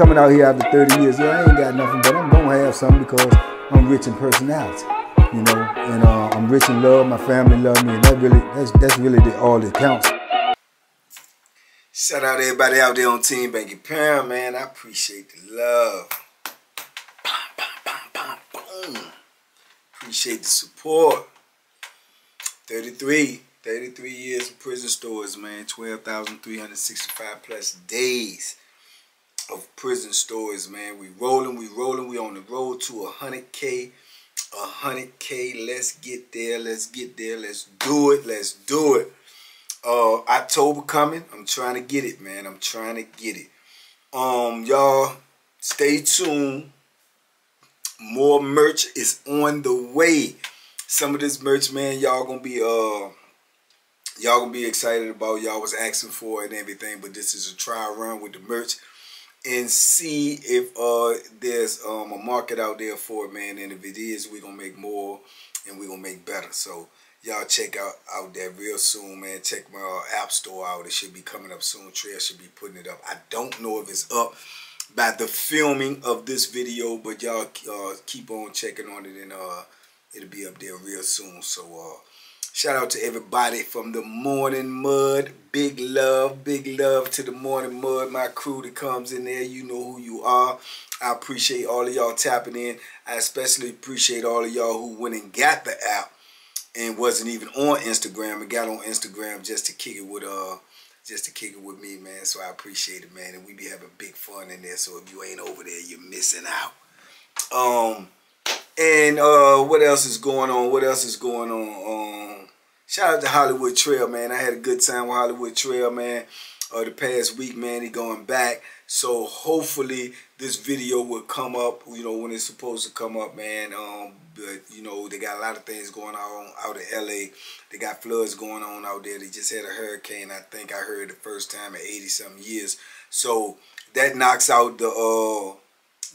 coming out here after 30 years, yeah, I ain't got nothing, but I'm gonna have something because I'm rich in personality, you know, and I'm rich in love. My family love me, and that's really all that counts. Shout out to everybody out there on Team Banky Pound, man. I appreciate the love. Boom. Appreciate the support. 33 years of prison stories, man. 12,365 plus days of prison stories, man. We rolling. We on the road to 100K. 100K. Let's get there. Let's do it. October coming. I'm trying to get it, man. I'm trying to get it. Y'all, stay tuned. More merch is on the way. Some of this merch, man, y'all gonna be excited about. Y'all was asking for it and everything, but this is a trial run with the merch and see if there's a market out there for it, man. And if it is, we're gonna make more and we're gonna make better. So y'all check out that real soon, man. Check my app store out. It should be coming up soon. Trail should be putting it up. I don't know if it's up by the filming of this video, but y'all keep on checking on it, and it'll be up there real soon. So shout out to everybody from the Morning Mud. Big love to the Morning Mud, my crew that comes in there. You know who you are. I appreciate all of y'all tapping in. I especially appreciate all of y'all who went and got the app and wasn't even on Instagram and got on Instagram just to kick it with me, man. So I appreciate it, man. And we be having big fun in there. So if you ain't over there, you're missing out. And what else is going on? Shout out to Hollywood Trail, man. I had a good time with Hollywood Trail, man. The past week, man, he going back. So hopefully this video will come up, you know, when it's supposed to come up, man. But you know, they got a lot of things going on out in LA. They got floods going on out there. They just had a hurricane, I think I heard the first time in 80-something years. So that knocks out the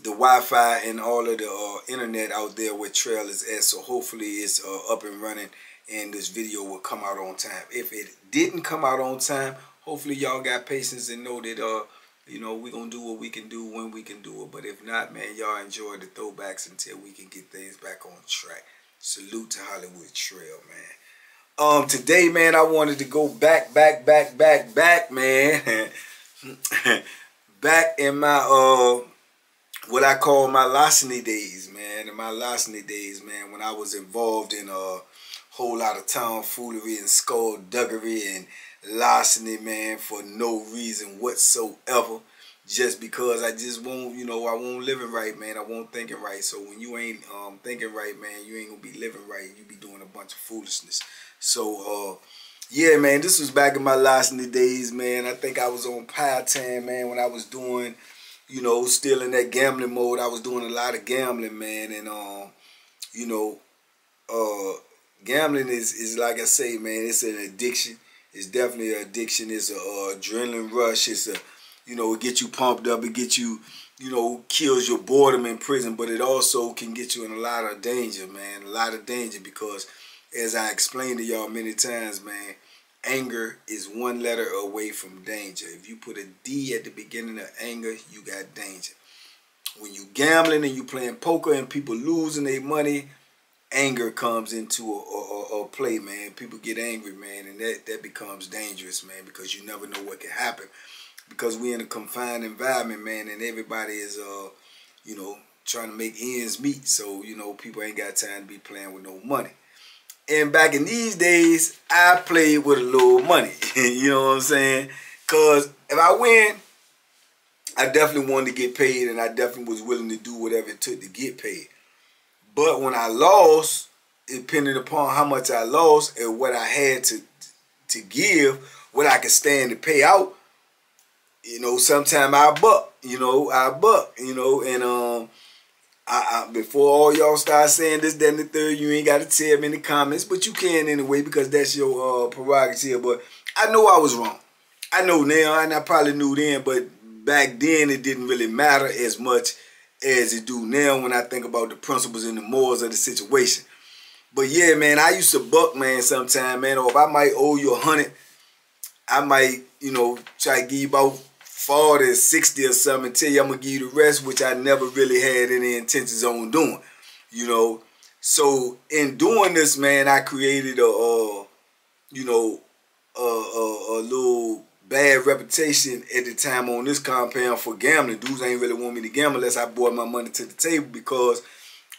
Wi-Fi and all of the internet out there where Trail is at. So hopefully it's up and running and this video will come out on time. If it didn't come out on time, hopefully y'all got patience and know that you know, we're going to do what we can do when we can do it. But if not, man, y'all enjoy the throwbacks until we can get things back on track. Salute to Hollywood Trail, man. Today, man, I wanted to go back, man. Back in my, what I call my Larceny days, man. In my Larceny days, man, when I was involved in a whole lot of tomfoolery and skullduggery and larceny, man, for no reason whatsoever, just because I just won't, you know, I won't living right, man. I won't thinking right. So when you ain't thinking right, man, you ain't gonna be living right. You be doing a bunch of foolishness. So yeah, man, this was back in my larceny days, man. I think I was on Powhatan, man, when I was doing, you know, still in that gambling mode. I was doing a lot of gambling, man, and you know, gambling is like I say, man, it's an addiction. It's definitely an addiction. It's a adrenaline rush. It's a, you know, it gets you pumped up. It gets you, you know, kills your boredom in prison. But it also can get you in a lot of danger, man. A lot of danger because, as I explained to y'all many times, man, anger is one letter away from danger. If you put a D at the beginning of anger, you got danger. When you gambling and you playing poker and people losing their money, anger comes into a play, man. People get angry, man, and that becomes dangerous, man, because you never know what can happen. Because we in a confined environment, man, and everybody is, you know, trying to make ends meet. So, you know, people ain't got time to be playing with no money. And back in these days, I played with a little money. You know what I'm saying? Because if I win, I definitely wanted to get paid, and I definitely was willing to do whatever it took to get paid. But when I lost, depending upon how much I lost and what I had to give, what I could stand to pay out, you know, sometime I buck, you know, and before all y'all start saying this, that, and the third, you ain't got to tell me in the comments, but you can anyway because that's your prerogative. But I know I was wrong. I know now, and I probably knew then, but back then it didn't really matter as much as it do now when I think about the principles and the morals of the situation. But yeah, man, I used to buck, man, sometime, man, or if I might owe you 100, I might, you know, try to give you about 40, 60 or something, tell you I'm going to give you the rest, which I never really had any intentions on doing, you know. So in doing this, man, I created a little bad reputation at the time on this compound for gambling. Dudes ain't really want me to gamble unless I brought my money to the table, because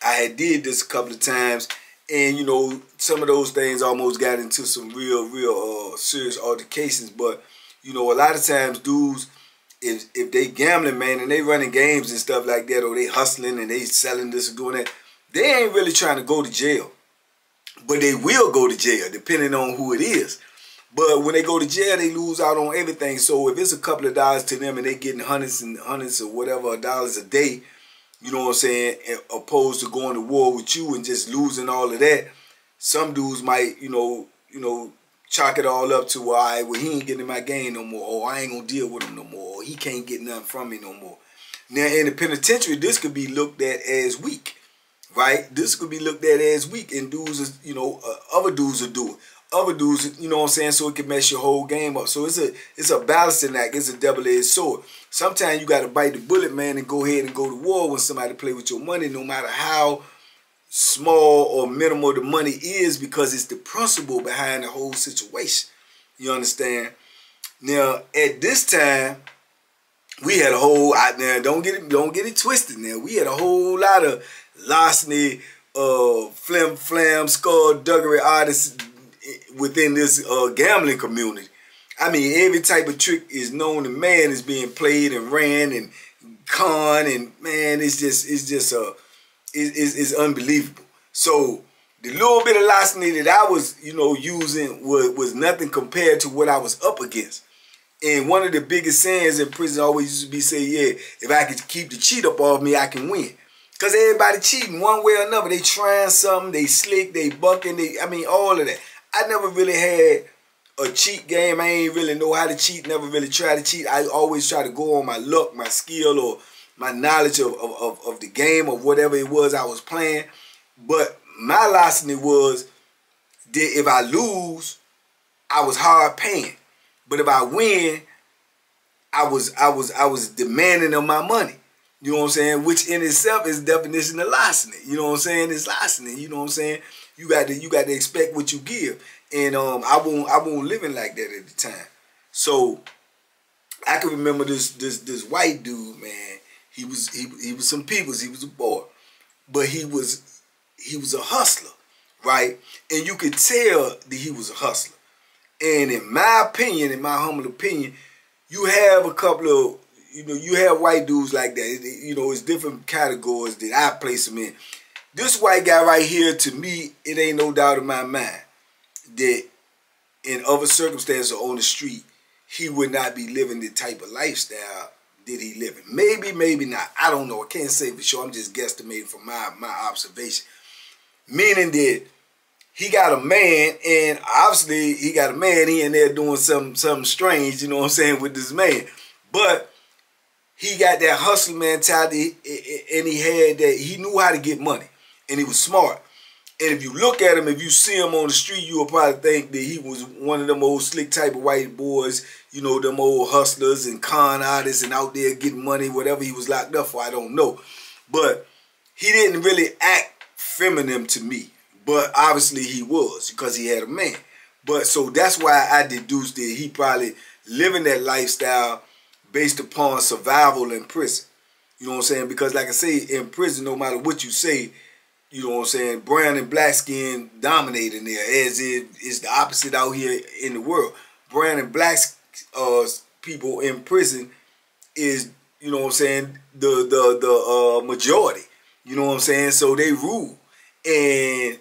I had did this a couple of times, and you know, some of those things almost got into some real serious altercations. But you know, a lot of times dudes, if they gambling, man, and they running games and stuff like that, or they hustling and they selling this or doing that, they ain't really trying to go to jail. But they will go to jail depending on who it is. But when they go to jail, they lose out on everything. So if it's a couple of dollars to them and they getting hundreds and hundreds or whatever dollars a day, you know what I'm saying, opposed to going to war with you and just losing all of that, some dudes might, you know, chalk it all up to, all right, well, he ain't getting in my game no more, or I ain't gonna deal with him no more, or he can't get nothing from me no more. Now, in the penitentiary, this could be looked at as weak, right? This could be looked at as weak, and dudes, you know, other dudes will do it. Other dudes, you know what I'm saying, so it can mess your whole game up. So it's a balancing act. It's a double-edged sword. Sometimes you got to bite the bullet, man, and go ahead and go to war when somebody play with your money, no matter how small or minimal the money is, because it's the principle behind the whole situation. You understand? Now, at this time, we had a whole, now don't get it twisted now. We had a whole lot of larceny, flim-flam, skullduggery artists within this gambling community. I mean, every type of trick is known to man is being played and ran and con, and man, it's unbelievable. So the little bit of larceny that I was, you know, using was nothing compared to what I was up against. And one of the biggest sayings in prison always used to be say, yeah, if I could keep the cheat up off me, I can win. Because everybody cheating one way or another. They trying something, they slick, they bucking, I mean, all of that. I never really had a cheat game. I ain't really know how to cheat, never really tried to cheat. I always try to go on my luck, my skill, or my knowledge of the game, or whatever it was I was playing. But my larceny was that if I lose, I was hard paying. But if I win, I was demanding of my money. You know what I'm saying? Which in itself is definition of larceny. You know what I'm saying? It's larceny. You know what I'm saying? You got to expect what you give. And I won't living like that at the time. So I can remember this white dude, man. He was some people's. He was a boy, but he was a hustler, right? And you could tell that he was a hustler. And in my opinion, in my humble opinion, you have a couple of, you have white dudes like that. You know, it's different categories that I place them in. This white guy right here, to me, it ain't no doubt in my mind that in other circumstances on the street, he would not be living the type of lifestyle that he living. Maybe, maybe not. I don't know. I can't say for sure. I'm just guesstimating from my observation. Meaning that he got a man, and obviously he got a man, he in there doing something strange, you know what I'm saying, with this man. But he got that hustle mentality, and he had that, he knew how to get money, and he was smart. And if you look at him, if you see him on the street, you will probably think that he was one of them old slick type of white boys, you know, them old hustlers and con artists and out there getting money, whatever he was locked up for, I don't know. But he didn't really act feminine to me. But obviously he was, because he had a man. But so that's why I deduced that he probably living that lifestyle based upon survival in prison. You know what I'm saying? Because like I say, in prison, no matter what you say, you know what I'm saying, brown and black skin dominate in there, as it is the opposite out here in the world. Brown and black people in prison is, you know what I'm saying, the majority. You know what I'm saying? So they rule. And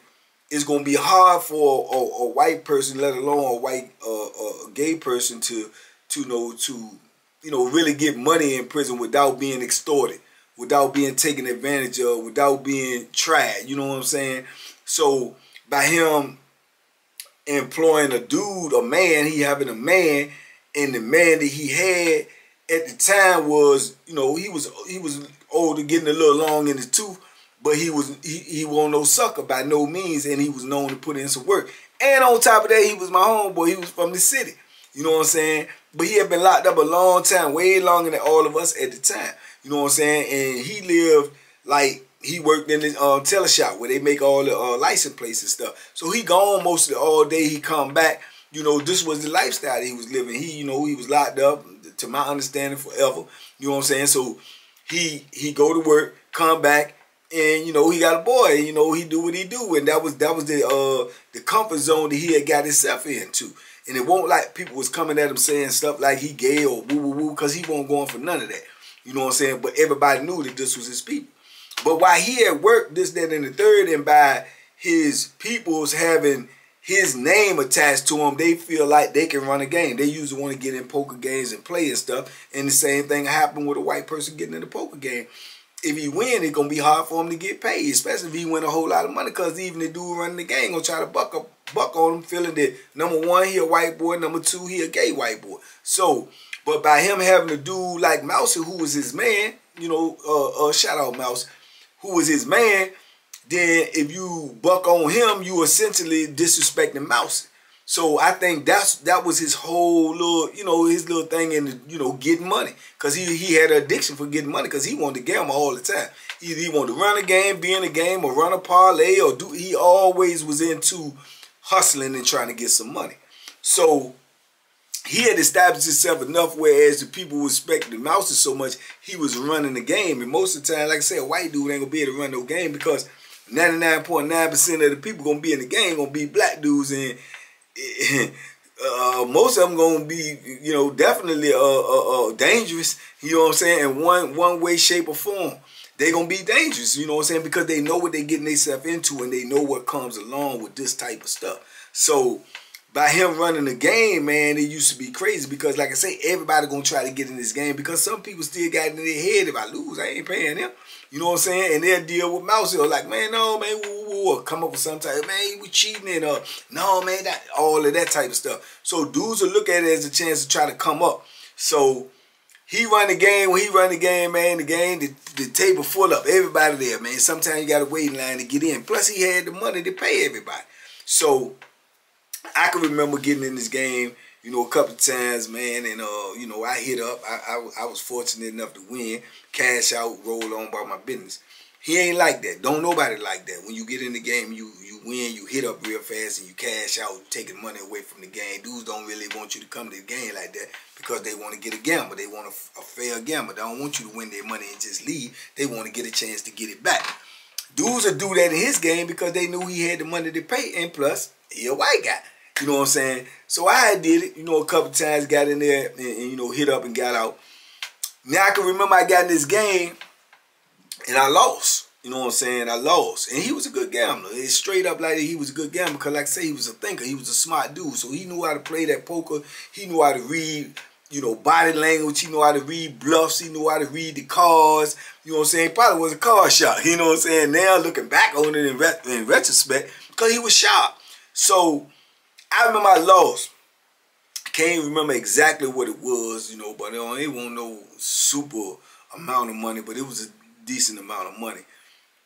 it's going to be hard for a white person, let alone a white gay person to really get money in prison without being extorted, without being taken advantage of, without being tried. You know what I'm saying? So by him employing a dude, a man, he having a man, and the man that he had at the time was, you know, he was older, getting a little long in his tooth. But he wasn't no sucker by no means, and he was known to put in some work. And on top of that, he was my homeboy. He was from the city. You know what I'm saying? But he had been locked up a long time, way longer than all of us at the time. You know what I'm saying? And he lived like, he worked in this teleshop where they make all the license plates and stuff. So he gone mostly all day. He come back. You know, this was the lifestyle he was living. He, you know, he was locked up, to my understanding, forever. You know what I'm saying? So he go to work, come back, and you know, he got a boy. You know, he do what he do, and that was the comfort zone that he had got himself into. And it won't like people was coming at him saying stuff like he gay or woo woo woo, because he wasn't going for none of that. You know what I'm saying? But everybody knew that this was his people. But while he had worked this, that, and the third, and by his peoples having his name attached to him, they feel like they can run a game. They usually want to get in poker games and play and stuff. And the same thing happened with a white person getting in the poker game. If he win, it's going to be hard for him to get paid, especially if he win a whole lot of money, because even the dude running the game going to try to buck on him, feeling that, number one, he a white boy, number two, he a gay white boy. So, but by him having a dude like Mousy, who was his man, you know, shout out Mouse, who was his man, then if you buck on him, you essentially disrespecting Mousy. So I think that was his whole little, you know, his little thing in, you know, getting money. Because he had an addiction for getting money, because he wanted to gamble all the time. Either he wanted to run a game, be in a game, or run a parlay, or he always was into hustling and trying to get some money. So he had established himself enough, whereas the people respected the Mousy so much, he was running the game. And most of the time, like I said, a white dude ain't going to be able to run no game, because 99.9% of the people going to be in the game going to be black dudes, and most of them gonna be, you know, definitely dangerous. You know what I'm saying? In one way, shape, or form, they gonna be dangerous. You know what I'm saying? Because they know what they getting themselves into, and they know what comes along with this type of stuff. So by him running the game, man, it used to be crazy, because like I say, everybody gonna try to get in this game, because some people still got in their head, if I lose, I ain't paying them. You know what I'm saying? And they'll deal with Mousy, or like, man, no, man, or come up with some type, man, we cheating, and no, man, that, all of that type of stuff. So dudes will look at it as a chance to try to come up. So he run the game. When he run the game, man, the table full up, everybody there, man. Sometimes you got to wait in line to get in. Plus, he had the money to pay everybody. So I can remember getting in this game, you know, a couple of times, man, and you know, I hit up. I was fortunate enough to win, cash out, roll on about my business. He ain't like that. Don't nobody like that. When you get in the game, you win, you hit up real fast, and you cash out, taking money away from the game. Dudes don't really want you to come to the game like that, because they want to get a gamble. They want a fair gamble. They don't want you to win their money and just leave. They want to get a chance to get it back. Dudes will do that in his game because they knew he had the money to pay, and plus, he a white guy. You know what I'm saying? So I did it, you know, a couple times, got in there and, you know, hit up and got out. Now I can remember I got in this game and I lost. You know what I'm saying? I lost. And he was a good gambler. It's straight up like he was a good gambler, because like I say, he was a thinker. He was a smart dude. So he knew how to play that poker. He knew how to read, you know, body language. He knew how to read bluffs. He knew how to read the cards. You know what I'm saying? He probably was a card sharp. You know what I'm saying? Now looking back on it in retrospect, because he was sharp. So I remember I lost. Can't remember exactly what it was, you know, but it wasn't no super amount of money, but it was a decent amount of money.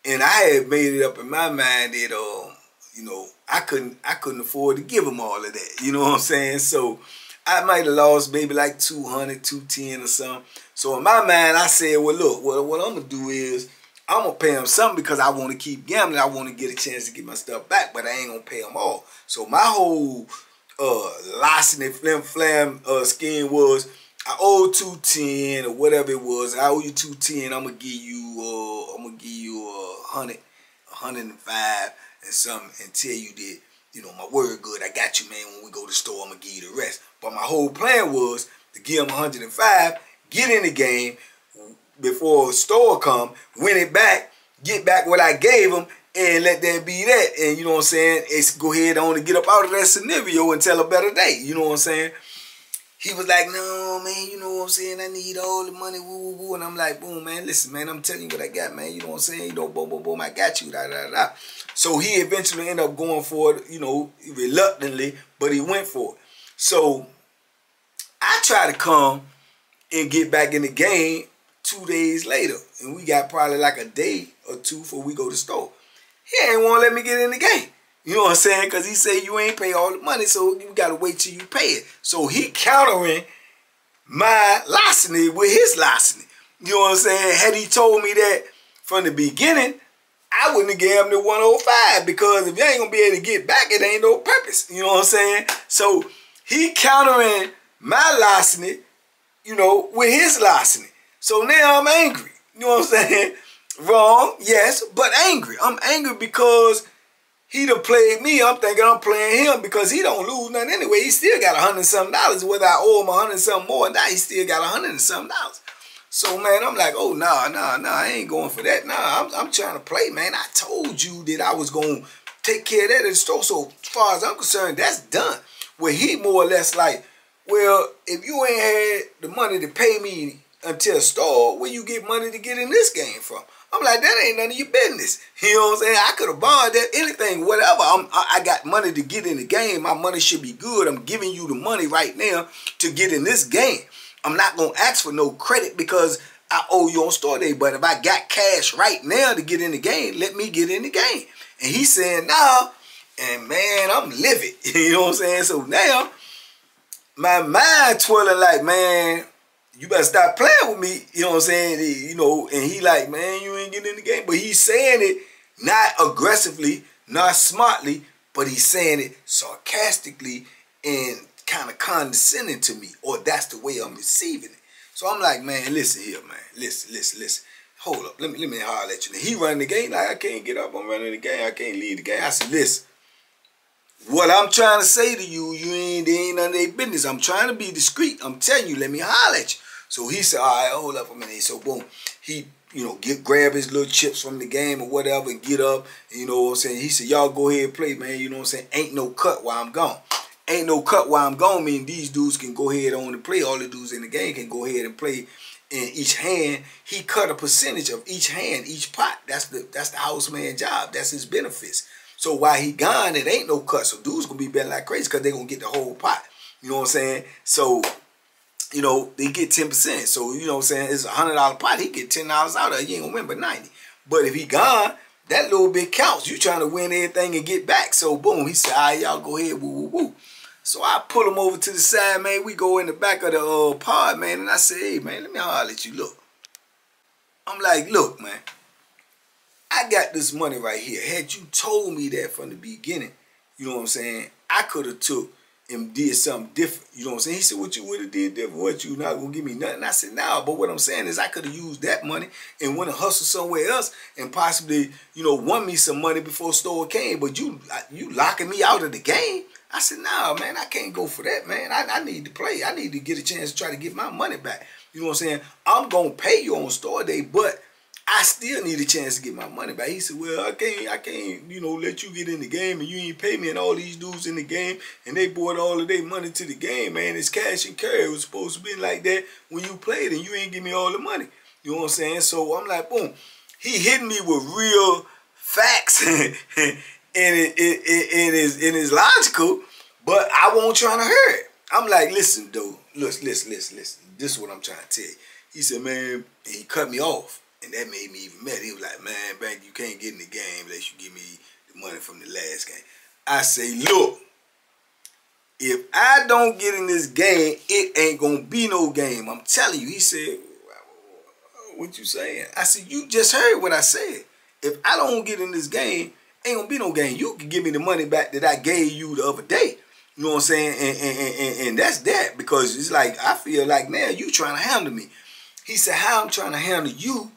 And I had made it up in my mind that, you know, I couldn't afford to give him all of that. You know what I'm saying? So I might have lost maybe like 200, 210 or something. So in my mind, I said, well, look, what I'm going to do is I'm going to pay him something, because I want to keep gambling. I want to get a chance to get my stuff back, but I ain't going to pay him all. So my whole Larceny flim flam scheme was, I owe 210 or whatever it was. I owe you 210. I'm gonna give you 100, 105 and something, and tell you that, you know, my word good. I got you, man. When we go to the store, I'm gonna give you the rest. But my whole plan was to give him 105, get in the game before a store come, win it back, get back what I gave him, and let that be that. And you know what I'm saying? It's go ahead on and get up out of that scenario and tell a better day. You know what I'm saying? He was like, no, man, you know what I'm saying? I need all the money, woo, woo, woo. And I'm like, boom, man, listen, man, I'm telling you what I got, man. You know what I'm saying? You know, boom, boom, boom, I got you, da, da, da. So he eventually ended up going for it, you know, reluctantly, but he went for it. So I tried to come and get back in the game 2 days later. And we got probably like a day or two before we go to the store. He ain't want to let me get in the game. You know what I'm saying? Because he said you ain't pay all the money, so you got to wait till you pay it. So he countering my larceny with his larceny. You know what I'm saying? Had he told me that from the beginning, I wouldn't have gave him the 105, because if you ain't going to be able to get back, it ain't no purpose. You know what I'm saying? So he countering my larceny, you know, with his larceny. So now I'm angry. You know what I'm saying? Wrong, yes, but angry. I'm angry because he done played me. I'm thinking I'm playing him because he don't lose nothing anyway. He still got $100 and something. Whether I owe him $100 and something more, now he still got $100 and something. So man, I'm like, oh nah, I ain't going for that. Nah, I'm trying to play, man. I told you that I was gonna take care of that in the store. So as far as I'm concerned, that's done. Where he more or less like, well, if you ain't had the money to pay me until store, where you get money to get in this game from? I'm like, that ain't none of your business. You know what I'm saying? I could have borrowed that, anything, whatever. I got money to get in the game. My money should be good. I'm giving you the money right now to get in this game. I'm not going to ask for no credit because I owe you on store day. But if I got cash right now to get in the game, let me get in the game. And he's saying, nah. And man, I'm livid. You know what I'm saying? So now, my mind twirling like, man, you better stop playing with me. You know what I'm saying? You know, and he like, man, you ain't getting in the game. But he's saying it not aggressively, not smartly, but he's saying it sarcastically and kind of condescending to me, or that's the way I'm receiving it. So I'm like, man, listen here, man. Listen. Hold up. Let me holler at you. He running the game like, I can't get up. I'm running the game. I can't lead the game. I said, listen. What I'm trying to say to you, they ain't none of their business. I'm trying to be discreet. I'm telling you, let me holler at you. So he said, all right, hold up a minute. So boom, he, you know, grab his little chips from the game or whatever and get up. And you know what I'm saying? He said, y'all go ahead and play, man. You know what I'm saying? Ain't no cut while I'm gone. Ain't no cut while I'm gone, mean these dudes can go ahead on and play. All the dudes in the game can go ahead and play in each hand. He cut a percentage of each hand, each pot. That's the houseman job. That's his benefits. So while he gone, it ain't no cut. So dudes gonna be betting like crazy because they gonna get the whole pot. You know what I'm saying? So, you know, they get 10%. So, you know what I'm saying? It's a $100 pot. He get $10 out of it. You ain't gonna win but 90. But if he gone, that little bit counts. You trying to win everything and get back. So boom, he said, all right, y'all go ahead, woo. So I pull him over to the side, man. We go in the back of the pod, man. And I say, hey, man, let me holler at you. Look. I'm like, look, man. I got this money right here. Had you told me that from the beginning, you know what I'm saying, I could have took and did something different. You know what I'm saying? He said, what you would have did different? What, you not going to give me nothing? I said, nah, but what I'm saying is I could have used that money and went and hustled somewhere else and possibly, you know, won me some money before store came. But you locking me out of the game? I said, nah, man, I can't go for that, man. I need to play. I need to get a chance to try to get my money back. You know what I'm saying? I'm going to pay you on store day, but I still need a chance to get my money back. He said, well, I can't, you know, let you get in the game and you ain't pay me, and all these dudes in the game and they brought all of their money to the game, man. It's cash and carry. It was supposed to be like that when you played and you ain't give me all the money. You know what I'm saying? So I'm like, boom. He hit me with real facts and it is logical, but I won't try to hurt it. I'm like, listen, dude. Listen. This is what I'm trying to tell you. He said, man, and he cut me off. And that made me even mad. He was like, man, Bank, you can't get in the game unless you give me the money from the last game. I say, look, if I don't get in this game, it ain't going to be no game. I'm telling you. He said, what you saying? I said, you just heard what I said. If I don't get in this game, ain't going to be no game. You can give me the money back that I gave you the other day. You know what I'm saying? And that's that. Because it's like, I feel like now you trying to handle me. He said, how I'm trying to handle you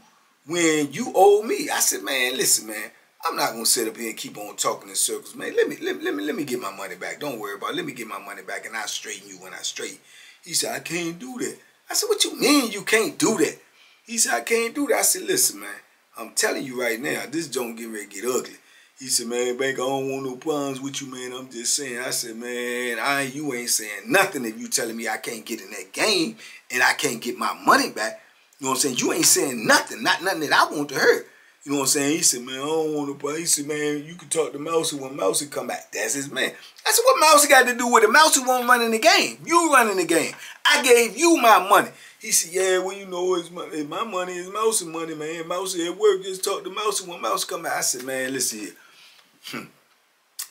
when you owe me? I said, man, listen, man, I'm not gonna sit up here and keep on talking in circles, man. Let me get my money back. Don't worry about it. Let me get my money back, and I'll straighten you when I straighten. He said, I can't do that. I said, what you mean you can't do that? He said, I can't do that. I said, listen, man, I'm telling you right now, this don't get ready to get ugly. He said, man, Bank, I don't want no problems with you, man. I'm just saying. I said, man, you ain't saying nothing if you telling me I can't get in that game and I can't get my money back. You know what I'm saying? You ain't saying nothing, not nothing that I want to hurt. You know what I'm saying? He said, man, I don't want to play. He said, man, you can talk to Mousy when Mousy come back. That's his man. I said, what Mousy got to do with it? Mousy won't run in the game. You running the game. I gave you my money. He said, yeah, well, you know, it's my money is Mousy money, man. Mousy at work, just talk to Mousy when Mousy come back. I said, man, listen here.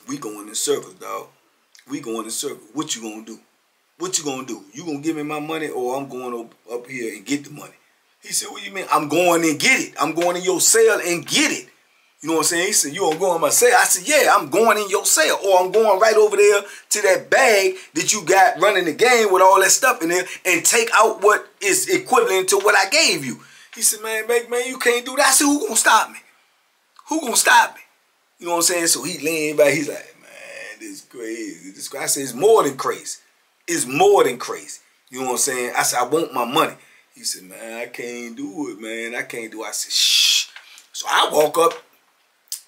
We going in circles, dog. We going in circles. What you gonna do? What you gonna do? You gonna give me my money, or I'm going up here and get the money? He said, what do you mean? I'm going and get it. I'm going in your cell and get it. You know what I'm saying? He said, you gonna go in my cell? I said, yeah, I'm going in your cell. Or I'm going right over there to that bag that you got running the game with all that stuff in there and take out what is equivalent to what I gave you. He said, man, you can't do that. I said, who gonna stop me? Who gonna stop me? You know what I'm saying? So he leaned back. He's like, man, this is crazy. This is crazy. I said, it's more than crazy. It's more than crazy. You know what I'm saying? I said, I want my money. He said, man, I can't do it, man. I can't do it. I said, shh. So I walk up,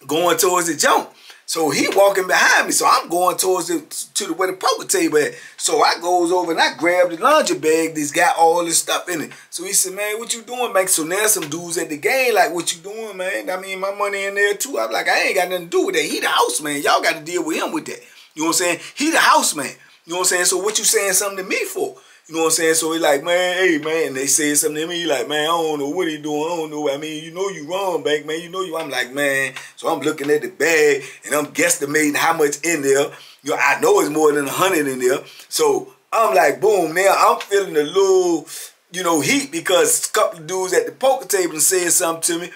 going towards the jump. So he walking behind me. So I'm going towards where the poker table at. So I goes over and I grab the laundry bag that's got all this stuff in it. So he said, man, what you doing, man? So now some dudes at the game like, what you doing, man? I mean, my money in there too. I'm like, I ain't got nothing to do with that. He the house man. Y'all got to deal with him with that. You know what I'm saying? He the house man. You know what I'm saying? So what you saying something to me for? You know what I'm saying? So he like, man, hey, man. And they said something to me. He like, man, I don't know what he doing. I don't know. I mean, you know you wrong, Bank, man. You know you. I'm like, man. So I'm looking at the bag, and I'm guesstimating how much in there. You know, I know it's more than 100 in there. So I'm like, boom. Now I'm feeling a little, you know, heat because a couple of dudes at the poker table said something to me.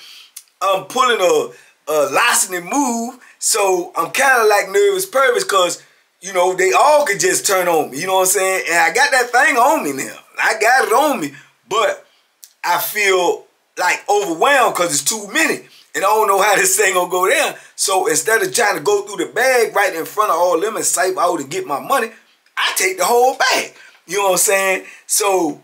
I'm pulling a Larceny move. So I'm kind of like nervous because, you know, they all could just turn on me. You know what I'm saying? And I got that thing on me now. I got it on me. But I feel like overwhelmed because it's too many. And I don't know how this thing gonna go down. So instead of trying to go through the bag right in front of all them and sipe out and get my money, I take the whole bag. You know what I'm saying? So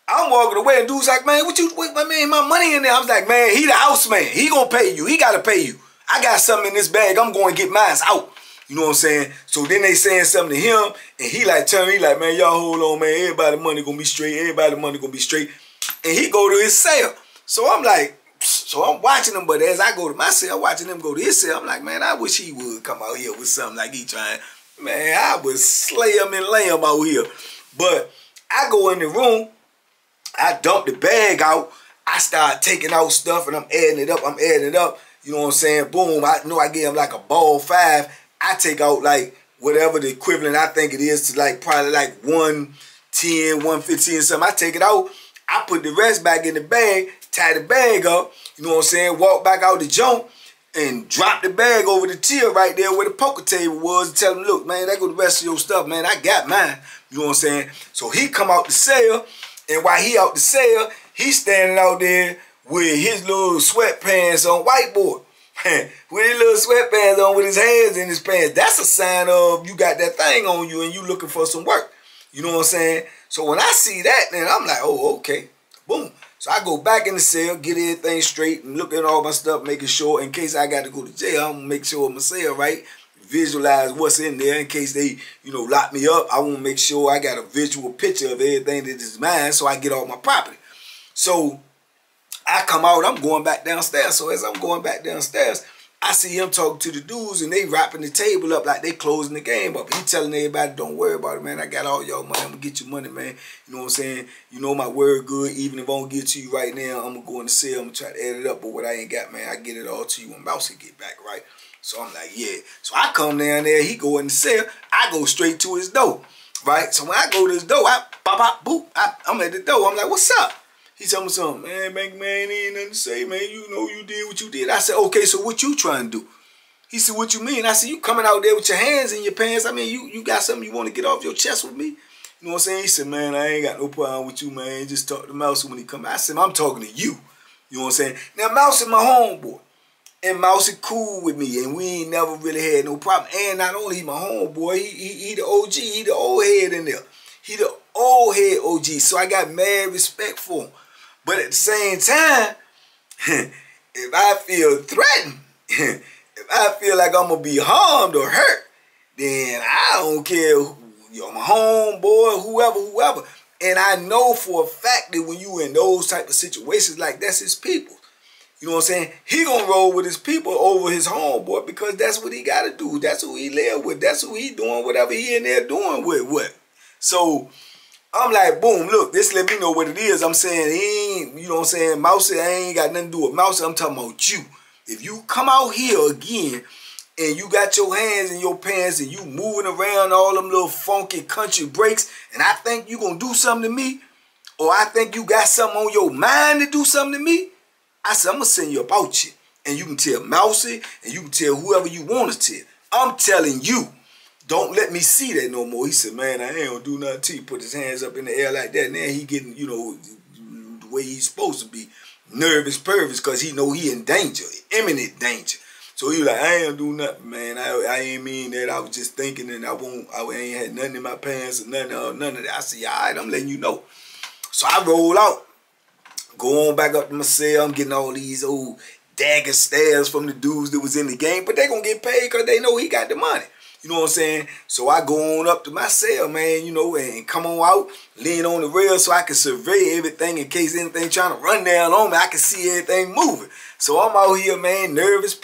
I'm walking away and dude's like, man, my money in there. I was like, man, he the house man. He gonna pay you. He gotta pay you. I got something in this bag. I'm going to get mine out. You know what I'm saying? So then they saying something to him, and he like turn me like, man, y'all hold on, man. Everybody money gonna be straight. Everybody money gonna be straight. And he go to his cell. So I'm like, so I'm watching him, but as I go to my cell, watching him go to his cell, I'm like, man, I wish he would come out here with something like he trying. Man, I would slay him and lay him out here. But I go in the room, I dump the bag out, I start taking out stuff, and I'm adding it up. You know what I'm saying? Boom, I know I gave him like a ball 5. I take out like whatever the equivalent I think it is to like probably like 110, 115 something. I take it out. I put the rest back in the bag, tie the bag up, you know what I'm saying? Walk back out the jump and drop the bag over the till right there where the poker table was and tell him, look, man, there go the rest of your stuff, man. I got mine. You know what I'm saying? So he come out the cell, and while he out the cell, he standing out there with his little sweatpants on whiteboard. With his little sweatpants on with his hands in his pants. That's a sign of you got that thing on you and you looking for some work. You know what I'm saying? So when I see that, then I'm like, oh, okay. Boom. So I go back in the cell, get everything straight, and look at all my stuff, making sure in case I got to go to jail, I'm going to make sure my cell right, visualize what's in there in case they, you know, lock me up. I want to make sure I got a visual picture of everything that is mine so I get all my property. So I come out, I'm going back downstairs. So as I'm going back downstairs, I see him talking to the dudes, and they wrapping the table up like they closing the game up. He telling everybody, don't worry about it, man. I got all y'all money. I'm going to get your money, man. You know what I'm saying? You know my word good. Even if I don't get to you right now, I'm going to go in the cell. I'm going to try to add it up. But what I ain't got, man, I get it all to you when Mousy get back, right? So I'm like, yeah. So I come down there. He go in the cell. I go straight to his door, right? So when I go to his door, I pop, pop, boop. I'm at the door. I'm like, what's up? He told me something, man, ain't nothing to say, man. You know you did what you did. I said, okay, so what you trying to do? He said, what you mean? I said, you coming out there with your hands in your pants. I mean, you got something you want to get off your chest with me? You know what I'm saying? He said, man, I ain't got no problem with you, man. Just talk to Mousy when he come out. I said, I'm talking to you. You know what I'm saying? Now, Mousy my homeboy. And Mousy cool with me. And we ain't never really had no problem. And not only he my homeboy, he the OG. He the old head in there. He the old head OG. So I got mad respect for him. But at the same time, if I feel threatened, if I feel like I'm going to be harmed or hurt, then I don't care, you're my homeboy, whoever. And I know for a fact that when you in those type of situations, like that's his people. You know what I'm saying? He going to roll with his people over his homeboy because that's what he got to do. That's who he live with. That's who he doing whatever he in there doing with. So I'm like, boom, look, this let me know what it is. I'm saying, he ain't, you know what I'm saying, Mousy, I ain't got nothing to do with Mousy. I'm talking about you. If you come out here again and you got your hands in your pants and you moving around all them little funky country breaks, and I think you gonna do something to me, or I think you got something on your mind to do something to me, I said, I'm gonna send you about you. And you can tell Mousy, and you can tell whoever you want to tell. I'm telling you, don't let me see that no more. He said, man, I ain't gonna do nothing to you. Put his hands up in the air like that, and then he getting, you know, the way he's supposed to be, nervous, because he know he in danger, imminent danger. So he like, I ain't do nothing, man. I ain't mean that. I was just thinking, and I ain't had nothing in my pants or none of that. I said, yeah, all right, I'm letting you know. So I roll out, go on back up to my cell. I'm getting all these old dagger stares from the dudes that was in the game, but they gonna get paid because they know he got the money. You know what I'm saying? So I go on up to my cell, man, you know, and come on out, lean on the rail so I can survey everything in case anything trying to run down on me. I can see everything moving. So I'm out here, man, nervous.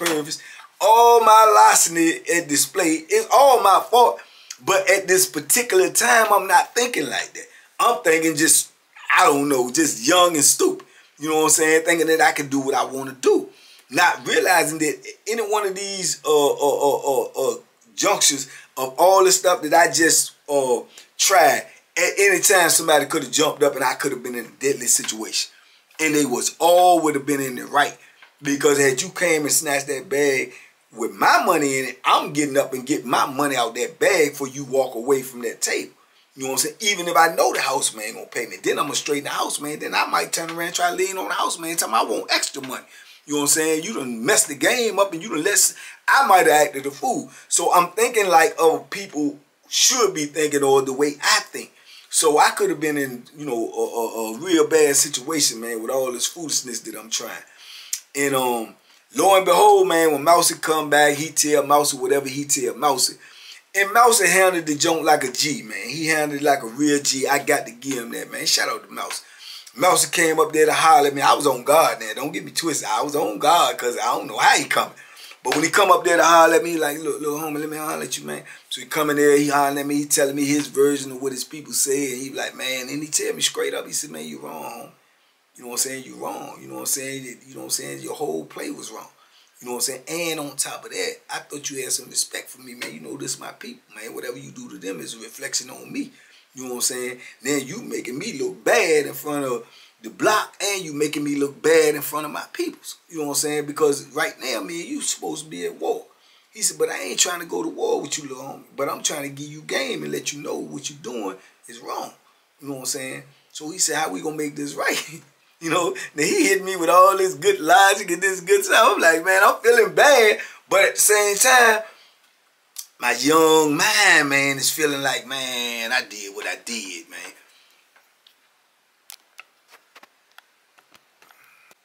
All my larceny at display is all my fault, but at this particular time, I'm not thinking like that. I'm thinking just, I don't know, just young and stupid. You know what I'm saying? Thinking that I can do what I want to do. Not realizing that any one of these junctions of all the stuff that I just tried, at any time somebody could have jumped up and I could have been in a deadly situation. And they was all would have been in the right. Because had you came and snatched that bag with my money in it, I'm getting up and getting my money out that bag before you walk away from that table. You know what I'm saying? Even if I know the house man gonna pay me, then I'm gonna straighten the house man. Then I might turn around and try to lean on the house man and tell him I want extra money. You know what I'm saying? You done messed the game up and you done I might have acted a fool. So I'm thinking like other people should be thinking or the way I think. So I could have been in, you know, a real bad situation, man, with all this foolishness that I'm trying. And lo and behold, man, when Mousy come back, he tell Mousy whatever he tell Mousy. And Mousy handled the joint like a G, man. He handled it like a real G. I got to give him that, man. Shout out to Mousy. Mousy came up there to holler at me. I was on guard now. Don't get me twisted. I was on guard because I don't know how he coming. But when he come up there to holler at me, like, look, little homie, let me holler at you, man. So he come in there, he hollering at me, he telling me his version of what his people say. And he like, man, and he tell me straight up, he said, man, you wrong, homie. You know what I'm saying? You wrong. You know what I'm saying? You know what I'm saying? Your whole play was wrong. You know what I'm saying? And on top of that, I thought you had some respect for me, man. You know, this is my people, man. Whatever you do to them is a reflection on me. You know what I'm saying? Then you making me look bad in front of the block, and you making me look bad in front of my peoples. You know what I'm saying? Because right now, me and you supposed to be at war. He said, but I ain't trying to go to war with you, little homie. But I'm trying to give you game and let you know what you're doing is wrong. You know what I'm saying? So he said, how we gonna make this right? You know, then he hit me with all this good logic and this good stuff. I'm like, man, I'm feeling bad. But at the same time, my young mind, man, is feeling like, man, I did what I did, man.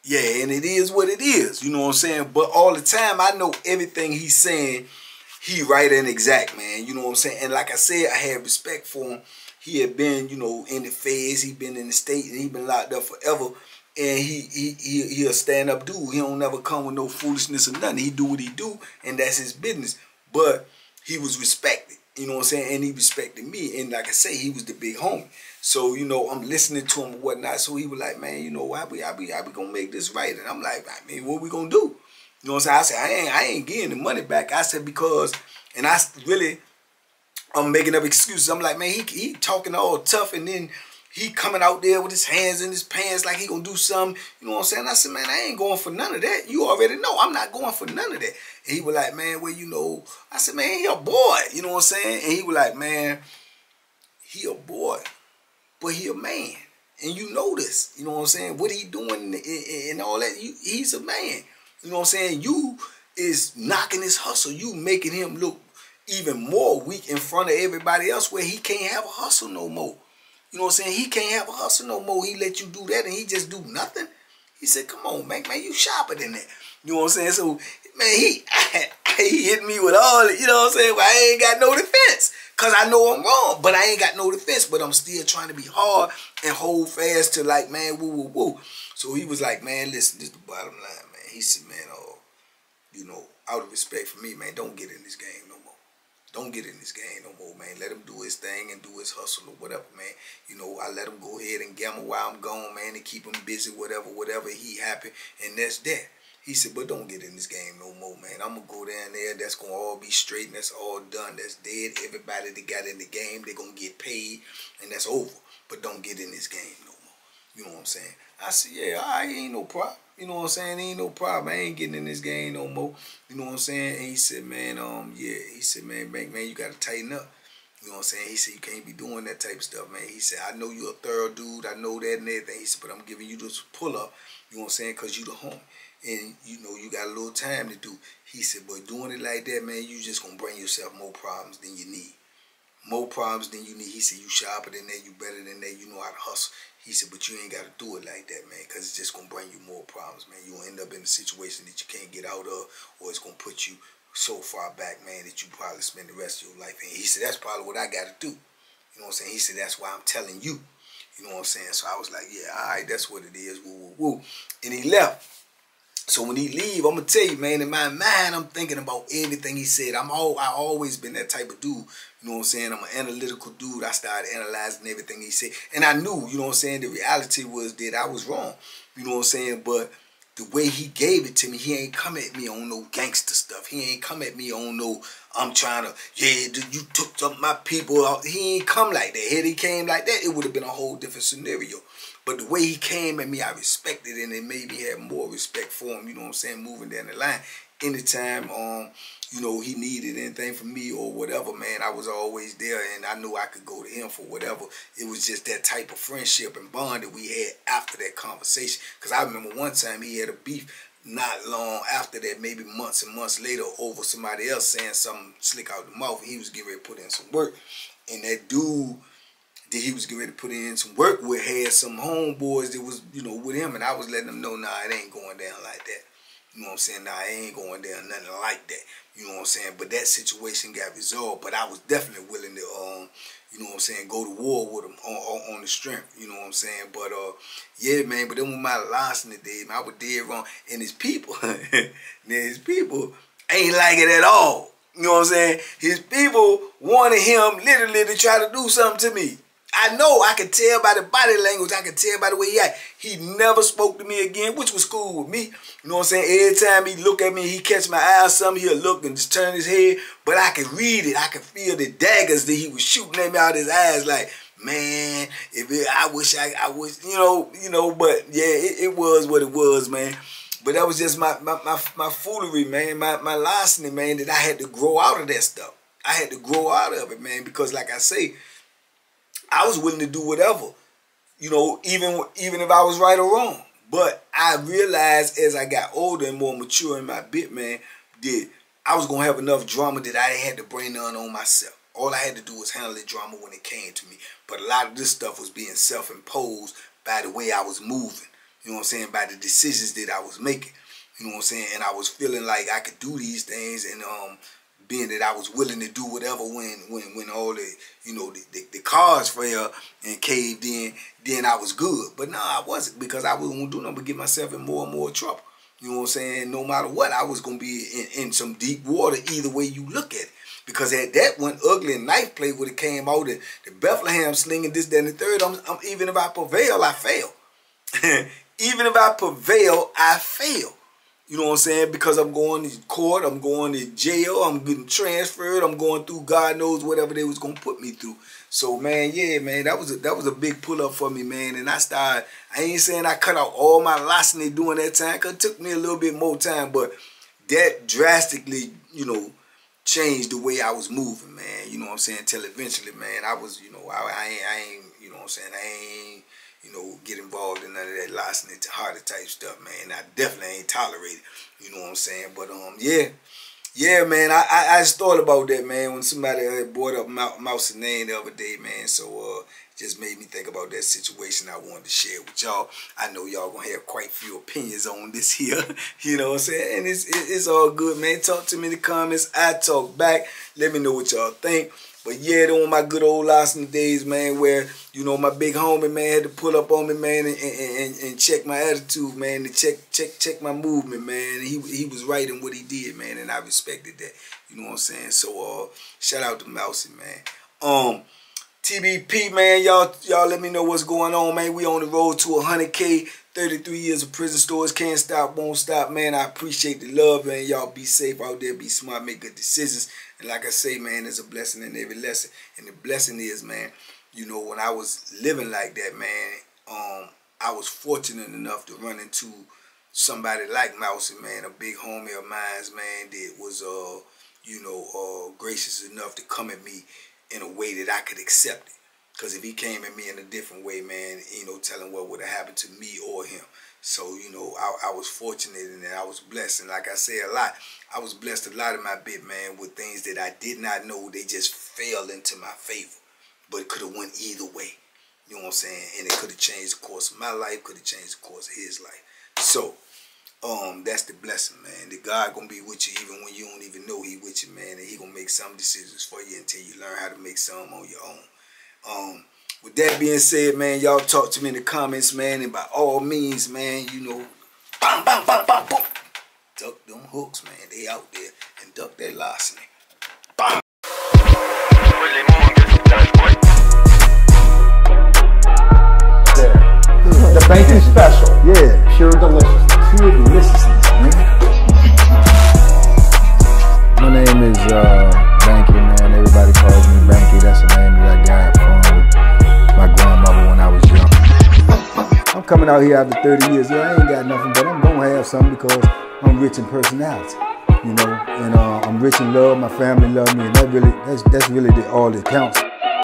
Yeah, and it is what it is. You know what I'm saying? But all the time, I know everything he's saying, he right and exact, man. You know what I'm saying? And like I said, I had respect for him. He had been, you know, in the feds. He been in the state, and he been locked up forever. And he a stand-up dude. He don't never come with no foolishness or nothing. He do what he do, and that's his business. But he was respected. You know what I'm saying? And he respected me. And like I say, he was the big homie. So, you know, I'm listening to him and whatnot. So he was like, man, you know, why we gonna make this right? And I'm like, I mean, what we gonna do? You know what I'm saying? I said, I ain't getting the money back. I said, because, and I'm making up excuses. I'm like, man, he talking all tough, and then he coming out there with his hands in his pants like he gonna do something. You know what I'm saying? I said, man, I ain't going for none of that. You already know I'm not going for none of that. And he was like, man, well, you know, I said, man, he a boy. You know what I'm saying? And he was like, man, he a boy, but he a man. And you know this. You know what I'm saying? What he doing and all that, he's a man. You know what I'm saying? You is knocking his hustle. You making him look even more weak in front of everybody else where he can't have a hustle no more. You know what I'm saying? He can't have a hustle no more. He let you do that and he just do nothing. He said, come on, man, you sharper than that. You know what I'm saying? So, man, he hit me with all it, you know what I'm saying? Well, I ain't got no defense. Because I know I'm wrong, but I ain't got no defense. But I'm still trying to be hard and hold fast to like, man, woo. So he was like, man, listen, this is the bottom line, man. He said, man, you know, out of respect for me, man, don't get in this game no more. Don't get in this game no more, man. Let him do his thing and do his hustle or whatever, man. You know, I let him go ahead and gamble while I'm gone, man, and keep him busy, whatever he happy, and that's that. He said, but don't get in this game no more, man. I'm going to go down there. That's going to all be straight and that's all done. That's dead. Everybody that got in the game, they're going to get paid and that's over. But don't get in this game no more. You know what I'm saying? I said, yeah, all right, ain't no problem. You know what I'm saying? Ain't no problem. I ain't getting in this game no more. You know what I'm saying? And he said, man, yeah. He said, man, Bank, man, you got to tighten up. You know what I'm saying? He said, you can't be doing that type of stuff, man. He said, I know you're a thorough dude. I know that and everything. He said, but I'm giving you this pull up. You know what I'm saying? Because you the homie. And, you know, you got a little time to do. He said, but doing it like that, man, you just going to bring yourself more problems than you need. More problems than you need. He said, you sharper than that, you better than that, you know how to hustle. He said, but you ain't got to do it like that, man, because it's just going to bring you more problems, man. You'll end up in a situation that you can't get out of, or it's going to put you so far back, man, that you probably spend the rest of your life in. He said, that's probably what I got to do. You know what I'm saying? He said, that's why I'm telling you. You know what I'm saying? So I was like, yeah, all right, that's what it is, woo, woo, woo. And he left. So when he leave, I'm going to tell you, man, in my mind, I'm thinking about everything he said. I always been that type of dude. You know what I'm saying? I'm an analytical dude. I started analyzing everything he said. And I knew, you know what I'm saying, the reality was that I was wrong. You know what I'm saying? But the way he gave it to me, he ain't come at me on no gangster stuff. He ain't come at me on no, I'm trying to, yeah, you took some of my people out. He ain't come like that. Had he came like that, it would have been a whole different scenario. But the way he came at me, I respected it, and it made me have more respect for him, you know what I'm saying, moving down the line. Anytime, you know, he needed anything from me or whatever, man, I was always there, and I knew I could go to him for whatever. It was just that type of friendship and bond that we had after that conversation. Because I remember one time he had a beef not long after that, maybe months and months later, over somebody else saying something slick out the mouth. He was getting ready to put in some work, and that dude that he was getting ready to put in some work with had some homeboys that was, you know, with him, and I was letting them know, nah, it ain't going down like that. You know what I'm saying? Nah, it ain't going down nothing like that. You know what I'm saying? But that situation got resolved, but I was definitely willing to, you know what I'm saying, go to war with him on the strength. You know what I'm saying? But, yeah, man, but then with my Larceny days, man, I was dead wrong. And his people, his people ain't like it at all. You know what I'm saying? His people wanted him literally to try to do something to me. I know, I could tell by the body language, I could tell by the way he acted. He never spoke to me again, which was cool with me. You know what I'm saying? Every time he look at me, he catch my eye or something, he'll look and just turn his head. But I could read it. I could feel the daggers that he was shooting at me out of his eyes like, man, I wish, you know, but yeah, it was what it was, man. But that was just my foolery, man, my larceny, man, that I had to grow out of that stuff. I had to grow out of it, man, because like I say, I was willing to do whatever, you know, even if I was right or wrong. But I realized as I got older and more mature in my bit, man, that I was going to have enough drama that I had to bring none on myself. All I had to do was handle the drama when it came to me. But a lot of this stuff was being self-imposed by the way I was moving. You know what I'm saying? By the decisions that I was making. You know what I'm saying? And I was feeling like I could do these things, and being that I was willing to do whatever when all the, you know, the cards fell and caved in, then I was good. But no, I wasn't, because I wasn't going to do nothing but get myself in more and more trouble. You know what I'm saying? No matter what, I was going to be in some deep water either way you look at it. Because at that one, ugly and knife play would have came out, the Bethlehem slinging this, that, and the third, even if I prevail, I fail. Even if I prevail, I fail. You know what I'm saying? Because I'm going to court, I'm going to jail, I'm getting transferred, I'm going through God knows whatever they was going to put me through. So, man, yeah, man, that was a big pull-up for me, man. And I ain't saying I cut out all my larceny during that time, because it took me a little bit more time, but that drastically, you know, changed the way I was moving, man. You know what I'm saying? Till eventually, man, I was, you know, I ain't, you know what I'm saying, I ain't, you know, get involved in none of that larceny to harder type stuff, man. I definitely ain't tolerated, you know what I'm saying? But, yeah, man, I just thought about that, man, when somebody had brought up Mouse's name the other day, man. So, just made me think about that situation I wanted to share with y'all. I know y'all gonna have quite a few opinions on this here, you know what I'm saying? And it's all good, man. Talk to me in the comments. I talk back. Let me know what y'all think. But yeah, on my good old Larceny days, man, where, you know, my big homie, man, had to pull up on me, man, and check my attitude, man, and check my movement, man. He was right in what he did, man, and I respected that. You know what I'm saying? So, shout out to Mousy, man. TBP, man, y'all let me know what's going on, man. We on the road to 100K, 33 years of prison stories. Can't stop, won't stop, man. I appreciate the love, man. Y'all be safe out there. Be smart. Make good decisions. And like I say, man, there's a blessing in every lesson. And the blessing is, man, you know, when I was living like that, man, I was fortunate enough to run into somebody like Mousy, man, a big homie of mine, man, that was, you know, gracious enough to come at me in a way that I could accept it. Because if he came at me in a different way, man, you know, telling what would have happened to me or him. So, you know, I was fortunate and I was blessed. And like I say a lot, I was blessed a lot in my bit, man, with things that I did not know. They just fell into my favor. But it could have went either way. You know what I'm saying? And it could have changed the course of my life, could have changed the course of his life. So, that's the blessing, man. That God gonna be with you even when you don't even know he with you, man. And he gonna make some decisions for you until you learn how to make some on your own. With that being said, man, y'all talk to me in the comments, man. And by all means, man, you know, bam, bam, bam, bam, boom. Duck them hooks, man. They out there. And duck that larceny. Bam. The banking special. Yeah, pure deliciousness. Pure deliciousness, man. My name is Banky, man. Everybody calls me Banky. That's the name that I got from my grandmother when I was young. I'm coming out here after 30 years. Yeah, I ain't got nothing, but I'm gonna have something because I'm rich in personality, you know, and I'm rich in love. My family love me, and that's really all that counts.